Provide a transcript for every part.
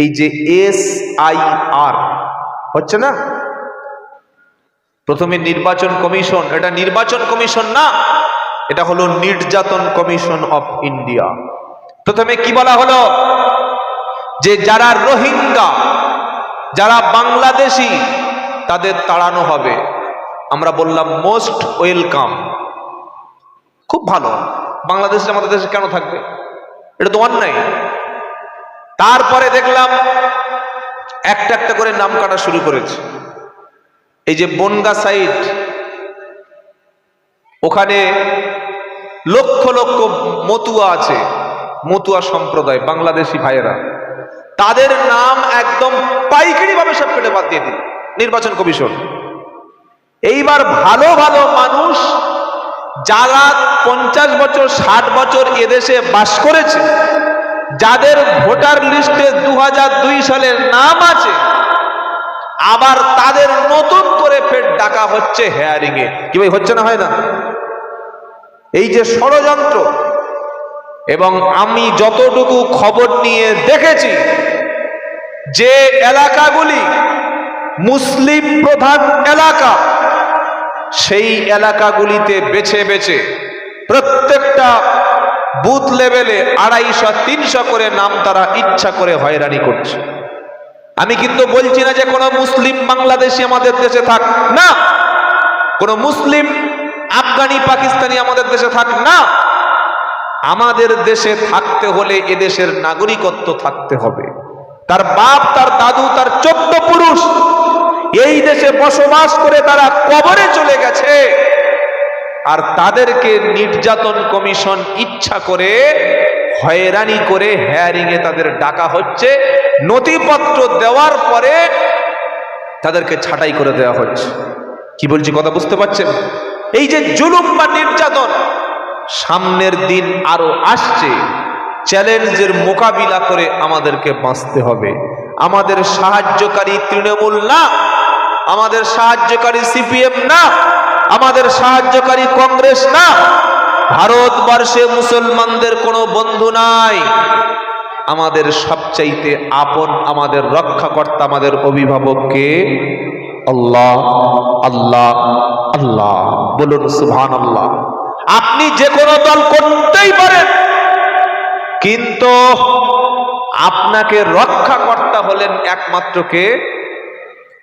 এই যে SIR হচ্ছে না, প্রথমে নির্বাচন কমিশন, এটা নির্বাচন কমিশন না, এটা হলো নির্যাতন কমিশন অফ ইন্ডিয়া। প্রথমে কি বলা হলো যে যারা রোহিঙ্গা, যারা বাংলাদেশি, তাদের তাড়ানো হবে। আমরা বললাম মোস্ট ওয়েলকাম, খুব ভালো, বাংলাদেশে আমাদের দেশে কেন থাকবে, এটা তো অন্যায়। তারপরে দেখলাম একটা একটা করে নাম কাটা শুরু করেছে। এই যে বনগা সাইড, ওখানে লক্ষ লক্ষ মতুয়া আছে, মতুয়া সম্প্রদায়, বাংলাদেশি ভাইয়েরা, তাদের নাম একদম পাইকারি ভাবে সব কেটে বাদ দিয়ে দিল নির্বাচন কমিশন। এইবার ভালো ভালো মানুষ যারা 50 বছর 60 বছর এদেশে বাস করেছে, যাদের ভোটার লিস্টে 2002 সালের নাম আছে, আবার তাদের নতুন করে ফের ডাকা হচ্ছে হেয়ারিং এ। কি ভাই হচ্ছে না, হয় না? এই যে ষড়যন্ত্র, এবং আমি যতটুকু খবর নিয়ে দেখেছি যে এলাকাগুলি মুসলিম প্রধান এলাকা, সেই এলাকাগুলিতে বেছে বেছে প্রত্যেকটা বুথ লেভেলে 250-300 করে নাম তারা ইচ্ছা করে হয়রানি করছে। আমি কিন্তু বলছি না যে কোনো মুসলিম বাংলাদেশি আমাদের দেশে থাক না, কোনো মুসলিম আফগানি পাকিস্তানি আমাদের দেশে থাক না। আমাদের দেশে থাকতে হলে এদেশের নাগরিকত্ব থাকতে হবে। তার বাপ, তার দাদু, তার 14 পুরুষ এই দেশে বসবাস করে তারা কবরে চলে গেছে, আর তাদেরকে নির্যাতন কমিশন ইচ্ছা করে হয়রানি করে হেয়ারিং এ তাদের ডাকা হচ্ছে। নথিপত্র দেওয়ার পরে তাদেরকে ছাঁটাই করে দেওয়া হচ্ছে। কি বলছি কথা বুঝতে পারছেন? এই যে জুলুম বা নির্যাতন, সামনের দিন আরো আসছে, চ্যালেঞ্জের মোকাবিলা করে আমাদেরকে বাঁচতে হবে। আমাদের সাহায্যকারী তৃণমূল না, আমাদের সাহায্যকারী CPM না, আমাদের সাহায্যকারী কংগ্রেস না। ভারতবর্ষে মুসলমানদের কোনো বন্ধু নাই। আমাদের সবচাইতে আপন, আমাদের রক্ষাকর্তা, আমাদের অভিভাবককে আল্লাহ, আল্লাহ, আল্লাহ। বলুন সুবহানাল্লাহ। আপনি যে কোনো দল করতেই পারেন, কিন্তু আপনাকে রক্ষাকর্তা হলেন একমাত্র কে?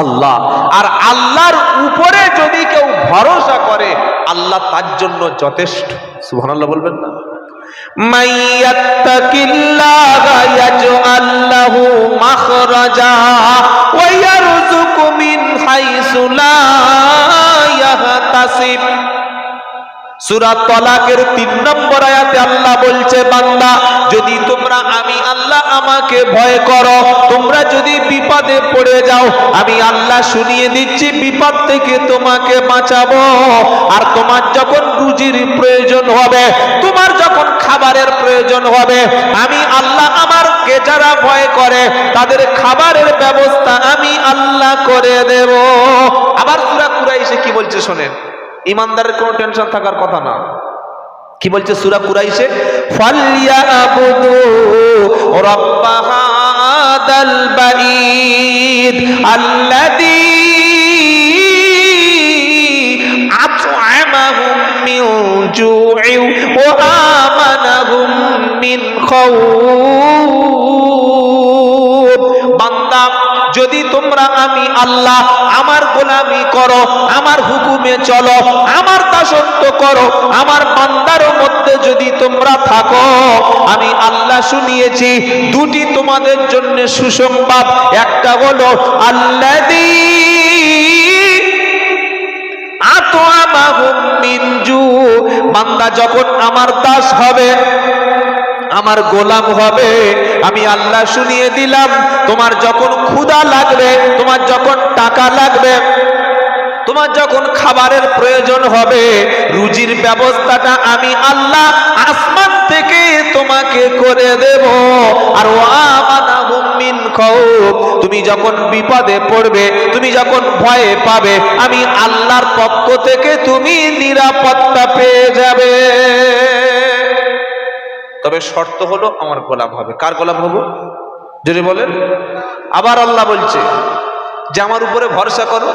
আল্লাহ। আর আল্লাহর উপরে যদি কেউ ভরসা করে, আল্লাহ তার জন্য যথেষ্ট। সুবহানাল্লাহ বলবেন না? মাইয়াত্তাকিল্লাহা ইয়াজআল লাহু মাখরাজা ওয়া ইয়ারযুকু মিন হাইসু লা ইয়াহতাসিব। সূরা তালাকের 3 নম্বর আয়াতে আল্লাহ বলছে, বান্দা যদি তোমরা আমি আল্লাহ আমাকে ভয় করো, তোমরা যদি বিপদে পড়ে যাও, আমি আল্লাহ শুনিয়ে দিচ্ছি বিপদ থেকে তোমাকে বাঁচাবো। আর তোমার যখন রুজির প্রয়োজন হবে, তোমার যখন খাবারের প্রয়োজন হবে, আমি আল্লাহ আমারকে যারা ভয় করে তাদের খাবারের ব্যবস্থা আমি আল্লাহ করে দেব। আবার সূরা কুরাইশে কি বলছে শোনেন, ইমানদারের কোনো টেনশন থাকার কথা না। কি বলছে সূরা কুরাইশে? ফালইয়াবুদু রাব্বা হাদাল বাইত আল্লাযী আত'আমাহুম মিন জু'in ওয়া আমানাহুম মিন খাউফ। বান্দা যদি তোমরা আমি আল্লাহ আমার গোলামি করো, আমার হুকুমে চলো, আমার দাসত্ব করো, আমার বান্দার মধ্যে যদি তোমরা থাকো, আমি আল্লাহ শুনিয়েছি দুটি তোমাদের জন্য সুসংবাদ। একটা হলো আল্লাযী আত'আমাহুম মিন জু', বান্দা যখন আমার দাস হবে, আমার গোলাম হবে, আমি আল্লাহ শুনিয়ে দিলাম তোমার যখন ক্ষুধা লাগবে, তোমার যখন টাকা লাগবে, তোমার যখন খাবারের প্রয়োজন হবে, রুজির ব্যবস্থাটা আমি আল্লাহ আসমান থেকে তোমাকে করে দেব। আর ওয়ামানাহুম মিন খাউফ, তুমি যখন বিপদে পড়বে, তুমি যখন ভয়ে পাবে, আমি আল্লাহর পক্ষ থেকে তুমি নিরাপত্তা পেয়ে যাবে। তবে শর্ত হলো আমার গোলাম হবে। কার গোলাম হব? যদি বলেন। আবার আল্লাহ বলছে যে আমার উপরে ভরসা করো,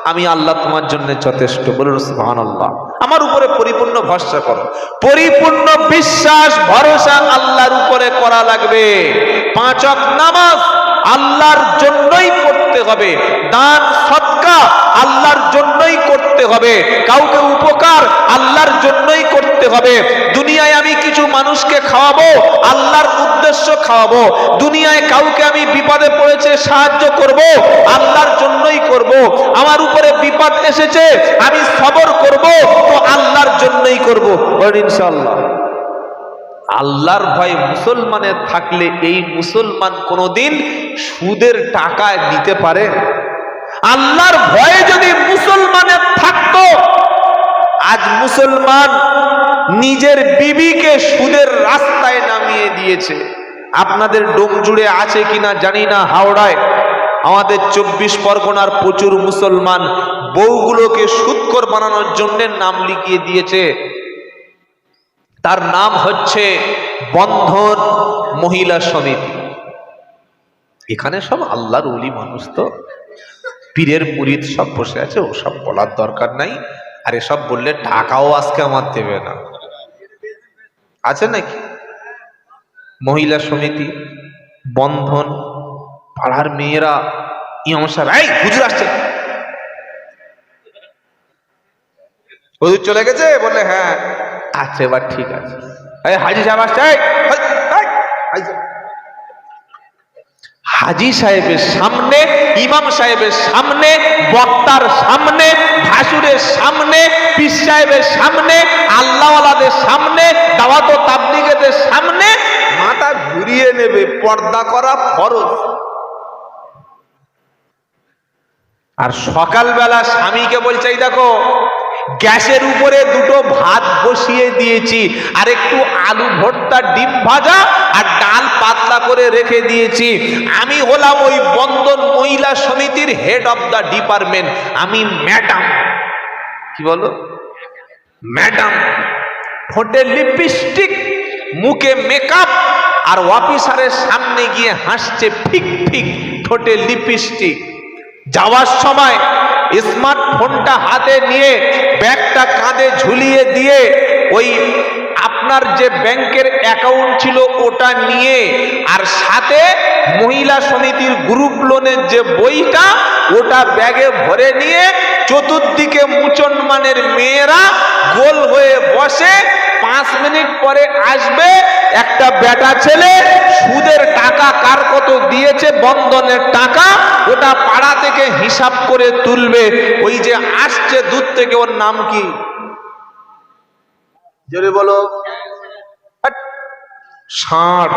আমি আল্লাহ তোমার জন্য যথেষ্ট। বলুন সুবহানাল্লাহ। আমার উপরে পরিপূর্ণ ভরসা করো, পরিপূর্ণ বিশ্বাস ভরসা আল্লাহর উপরে করা লাগবে। 5 ওয়াক্ত নামাজ আল্লাহর জন্যই পড়তে হবে, দান সদকা আল্লাহর জন্যই করতে হবে, কাউকে উপকার আল্লাহর জন্যই করতে হবে। দুনিয়ায় আমি কিছু মানুষকে খাওয়াবো, আল্লাহর উদ্দেশ্য খাওয়াবো। দুনিয়ায় কাউকে আমি বিপদে পড়েছে সাহায্য করব, আল্লাহর জন্যই করব। আমার উপরে বিপদ এসেছে, আমি সবর করব, তো আল্লাহর জন্যই করব। ইনশাআল্লাহ। আল্লাহর ভয় মুসলমানের থাকলে এই মুসলমান কোনোদিন সুদের টাকা নিতে পারে? আল্লাহর ভয়ে যদি মুসলমানের থাকতো, আজ মুসলমান নিজের বিবিকে সুদের রাস্তায় নামিয়ে দিয়েছে। আপনাদের ডোমজুড়ে আছে কিনা জানি না, হাওড়ায় আমাদের 24 পরগনার প্রচুর মুসলমান বউগুলোকে সুদখোর বানানোর জন্য নাম লিখিয়ে দিয়েছে। তার নাম হচ্ছে বন্ধন মহিলা সমিতি। এখানে সব আল্লাহর ওলি মানুষ, তো পীরের মুরিদ সব বসে আছে, ওসব বলার দরকার নাই। আর এসব বললে টাকাও আজকে আমার দেবে না, আছে নাকি? মহিলা সমিতি, বন্ধন, পাড়ার মেয়েরা, ইমাম সাহেব, এই হুজুর আসছে, হুজুর চলে গেছে, বললে হ্যাঁ আচ্ছা এবার ঠিক আছে। এই হাজি সাহেব আসছে, হাজি সাহেবের সামনে, ইমাম সাহেবের সামনে, বক্তার সামনে, ভাসুরের সামনে, পীর সাহেবের সামনে, আল্লাহওয়ালাদের সামনে, দাওয়াত ও তাবলীগের সামনে মাথা ঘুরিয়ে নেবে। পর্দা করা ফরজ। আর সকালবেলা স্বামীকে বলছে, এই দেখো গ্যাসের উপরে 2টো ভাত বসিয়ে দিয়েছি, আর একটু আলু ভর্তা, ডিম ভাজা আর ডাল পাতলা করে রেখে দিয়েছি। আমি হলাম ওই বন্ধন মহিলা সমিতির হেড অফ দা ডিপার্টমেন্ট, আমি ম্যাডাম। কি বলো? ম্যাডাম। ঠোঁটে লিপস্টিক, মুখে মেকআপ, আর অফিসারের সামনে গিয়ে হাসছে ফিক ফিক, ঠোঁটে লিপস্টিক। যাওয়ার সময় স্মার্টফোনটা হাতে নিয়ে, ব্যাগটা কাঁধে ঝুলিয়ে দিয়ে, ওই আপনার যে ব্যাংকের অ্যাকাউন্ট ছিল ওটা নিয়ে, আর সাথে মহিলা সমিতির গ্রুপ লোনের যে বইটা ওটা ব্যাগে ভরে নিয়ে, চতুর্দিকে মুসলমানের মেয়েরা গোল হয়ে বসে। 5 মিনিট পরে আসবে একটা বেটা ছেলে, সুদের টাকা কার কত দিয়েছে, বন্ধনের টাকা, ওটা পাড়া থেকে হিসাব করে তুলবে। ওই যে আসছে দূর থেকে, ওর নাম কি জোরে বলো? ষাঁড়।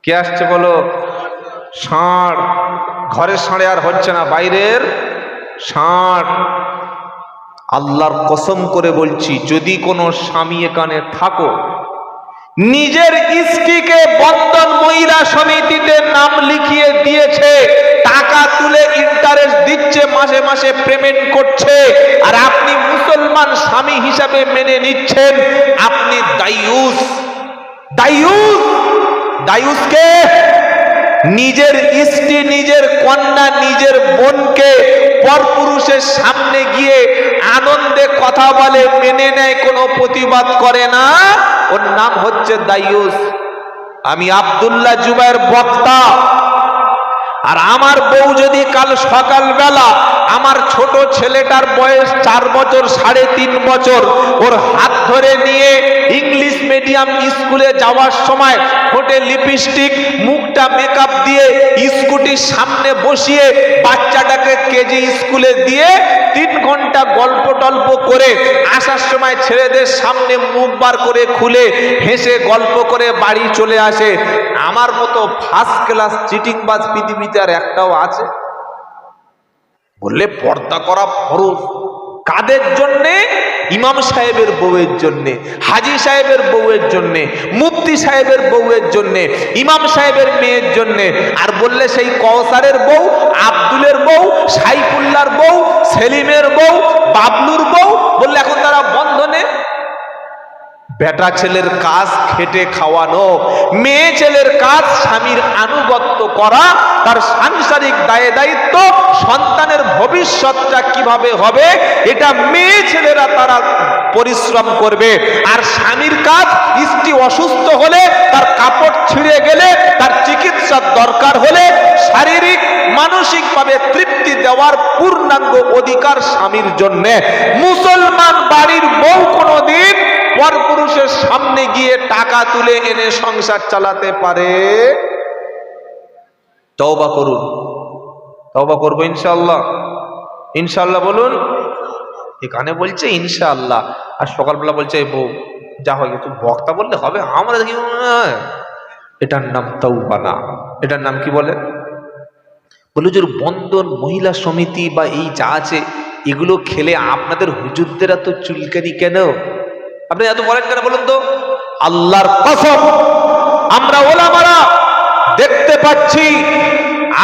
কে আসছে বলো? ষাঁড়। ঘরের ষাঁড়ে আর হচ্ছে না, বাইরের ষাঁড়। আল্লাহর কসম করে বলছি, যদি কোনো স্বামী এখানে থাকো, নিজের স্ত্রীকে বন্ধন মহিলা সমিতিতে নাম লিখিয়ে দিয়েছে, টাকা তুলে ইন্টারেস্ট দিচ্ছে, মাসে মাসে পেমেন্ট করছে, আর আপনি মুসলমান স্বামী হিসাবে মেনে নিচ্ছেন, আপনি দায়ুস। দায়ুস। দায়ুসকে নিজের স্ত্রী, নিজের কন্যা, নিজের বোনকে পরপুরুষের সামনে গিয়ে আনন্দে কথা বলে, মেনে নেয়, কোনো প্রতিবাদ করে না, ওর নাম হচ্ছে দায়ুস। আমি আব্দুল্লাহ জুবায়ের বক্তা, আর আমার বউ যদি কাল সকালবেলা আমার ছোট ছেলেটার বয়স 4 বছর, 3.5 বছর, ওর হাত ধরে নিয়ে ইংলিশ মিডিয়াম স্কুলে যাওয়ার সময় ঠোঁটে লিপস্টিক, মুখটা মেকআপ দিয়ে স্কুটির সামনে বসিয়ে বাচ্চাটাকে কেজি স্কুলে দিয়ে 3 ঘন্টা গল্প টল্প করে আসার সময় ছেলেদের সামনে মুখ বার করে খুলে হেসে গল্প করে বাড়ি চলে আসে, আমার মতো ফার্স্ট ক্লাস চিটিংবাজ পৃথিবীতে আর একটাও আছে? বললে পর্দা করা ফরজ। কাদের জন্যে? ইমাম সাহেবের বউয়ের জন্যে, হাজি সাহেবের বউয়ের জন্যে, মুফতি সাহেবের বউয়ের জন্যে, ইমাম সাহেবের মেয়ের জন্যে। আর বললে সেই কওসারের বউ, আব্দুলের বউ, সাইফুল্লাহর বউ, সেলিমের বউ, বাবলুর বউ, বললে এখন তারা বন্ধনে। বেটা ছেলের কাজ খেটে খাওয়ানো, মেয়ে ছেলের কাজ স্বামীর আনুগত্য করা, তার সাংসারিক দায় দায়িত্ব, সন্তানের ভবিষ্যৎটা কিভাবে হবে এটা মেয়ে ছেলেরা তারা পরিশ্রম করবে। আর স্বামীর কাজ, স্ত্রী অসুস্থ হলে, তার কাপড় ছিঁড়ে গেলে, তার চিকিৎসার দরকার হলে শারীরিক মানসিকভাবে তৃপ্তি দেওয়ার পূর্ণাঙ্গ অধিকার স্বামীর জন্য। মুসলমান বাড়ির বউ কোনোদিন পরপুরুষের সামনে গিয়ে টাকা তুলে এনে সংসার চালাতে পারে? তওবা করুন, তওবা করবো ইনশাআল্লাহ। ইনশাআল্লাহ বলুন। এখানে বলছে ইনশাআল্লাহ, আর সকালবেলা বলছে বউ যা হয় একটু বক্তা বললে হবে, আমরা দেখি এটার নাম তওবা না। এটার নাম কি বলে? বলে যে বন্ধন মহিলা সমিতি বা এই যা আছে এগুলো খেলে আপনাদের হুজুরদের এত চুলকানি কেন? আপনি এত বলেন কেন বলুন তো? আল্লাহর কসম আমরা ওলামারা দেখতে পাচ্ছি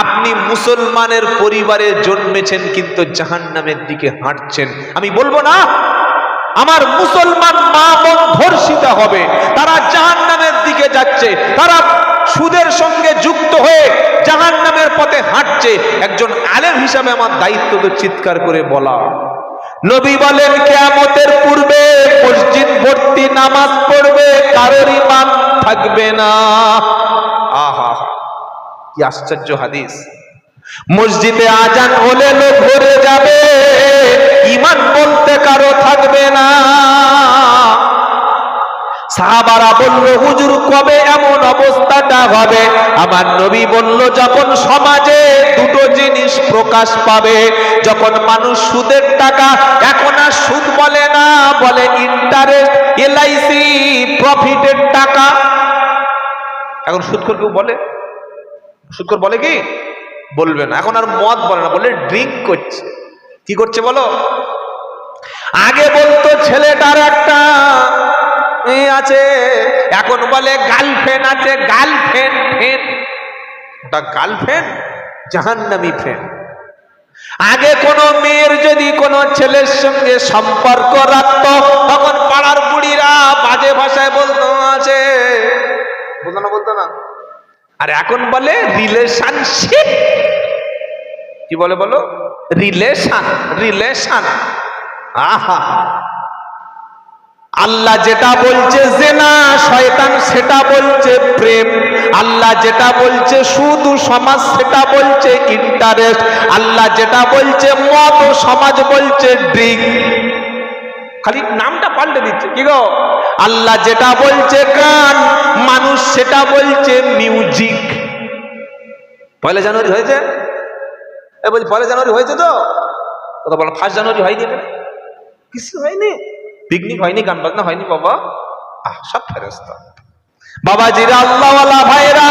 আপনি মুসলমানের পরিবারে জন্মেছেন কিন্তু জাহান্নামের দিকে হাঁটছেন। আমি বলবো না আমার মুসলমান মা বোন ধর্ষিতা হবে, তারা জাহান্নামের দিকে যাচ্ছে, তারা সুদের সঙ্গে যুক্ত হয়ে জাহান্নামের পথে হাঁটছে। একজন আলেম হিসাবে আমার দায়িত্ব তো চিৎকার করে বলা। নবী বলেন কিয়ামতের পূর্বে মসজিদ ভর্তি নামাজ পড়বে, কারোর ঈমান থাকবে না। আহা, কি আশ্চর্য হাদিস! মসজিদে আজান হলে লোক ভরে যাবে, ঈমান বলতে কারো থাকবে না। সাহাবারা বলল হুজুর কবে এমন অবস্থাটা হবে? আমার নবী বলল যখন সমাজে দুটো জিনিস প্রকাশ পাবে, যখন মানুষ সুদের টাকা, এখন আর সুদ বলে না, বলে ইন্টারেস্ট, এলআইসি, প্রফিটের টাকা। এখন সুদখোর কেউ বলে? সুদখোর বলে কি? বলবে না। এখন আর মদ বলে না, বলে ড্রিঙ্ক করছে। কি করছে বলো? আগে বলতো ছেলেটার একটা আছে, এখন বলে গার্লফ্রেন্ড আছে, গার্লফ্রেন্ড ফ্রেন্ড। ওটা গার্লফ্রেন্ড, জাহান্নামী ফ্রেন্ড। আগে কোনো মেয়ের যদি কোনো ছেলের সঙ্গে সম্পর্ক রাখত তখন পাড়ার বুড়িরা বাজে ভাষায় বলতো আছে, বলতো না। আর এখন বলে রিলেশনশিপ। কি বলে বলো? Relation, relation. আহা, আল্লাহ যেটা বলছে জেনা, শয়তান সেটা বলছে প্রেম। আল্লাহ যেটা বলছে সুদ, সমাজ সেটা বলছে ইন্টারেস্ট। আল্লাহ যেটা বলছে মদ, সমাজ বলছে ড্রিঙ্ক। খালি নামটা পাল্টে দিচ্ছে। কি গো? আল্লাহ যেটা বলছে গান, মানুষ সেটা বলছে মিউজিক। 1 জানুয়ারি হয়েছে? বলছি 1 জানুয়ারি হয়েছে তো? কথা বলো, 1 জানুয়ারি হয়নি? কিছু হয়নি, পিকনিক হয়নি, গান বাজনা হয়নি বাবা। সব ফেরেশতা। বাবাজিরা, আল্লাহওয়ালা ভাইরা,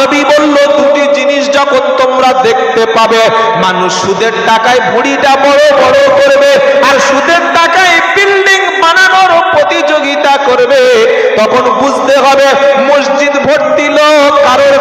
নবী বলল দুটি জিনিস যখন তোমরা দেখতে পাবে, মানুষ সুদের টাকায় ভুঁড়িটা বড় বড় করবে আর সুদের টাকায় বিল্ডিং বানানোর প্রতিযোগিতা করবে, তখন বুঝতে হবে মসজিদ ভর্তি লোক, কারোর